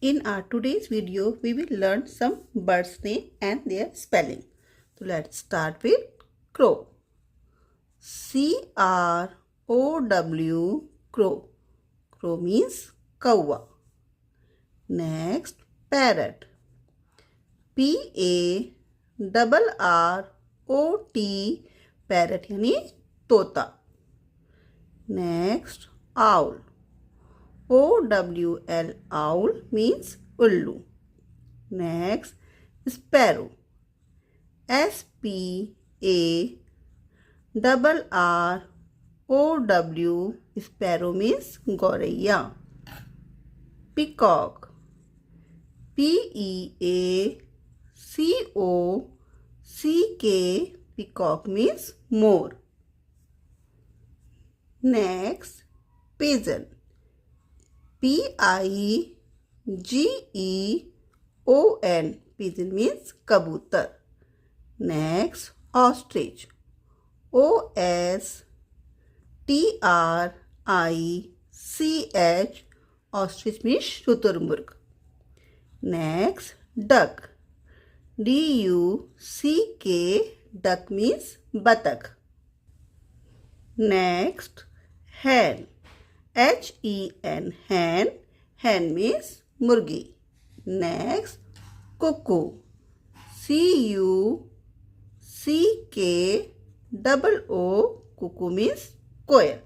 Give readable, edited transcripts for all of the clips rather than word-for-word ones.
In our today's video, we will learn some birds' name and their spelling. So let's start with crow. C-R-O-W, crow. Crow means kawa. Next, parrot. P-A-R-R-O-T, parrot यानी तोता. Next, owl. O-W-L, owl means ullu. Next, sparrow. S-P-A-R-R-O-W, sparrow means goraiya. Peacock. P-E-A-C-O-C-K, peacock means more. Next, pigeon. P-I-G-E-O-N, pigeon means kabutar. Next, ostrich. O-S-T-R-I-C-H, ostrich means shuturmurg. Next, duck. D-U-C-K, duck means batak. Next, hen. H-E-N, hen. Hen means murgi. Next, cuckoo. C-U-C-K-O-O, cuckoo means koel.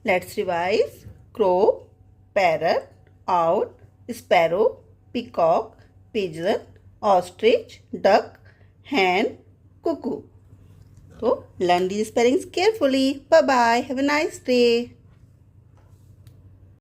Let's revise. Crow, parrot, owl, sparrow, peacock, pigeon, ostrich, duck, hen, cuckoo. So learn these spellings carefully. Bye bye. Have a nice day.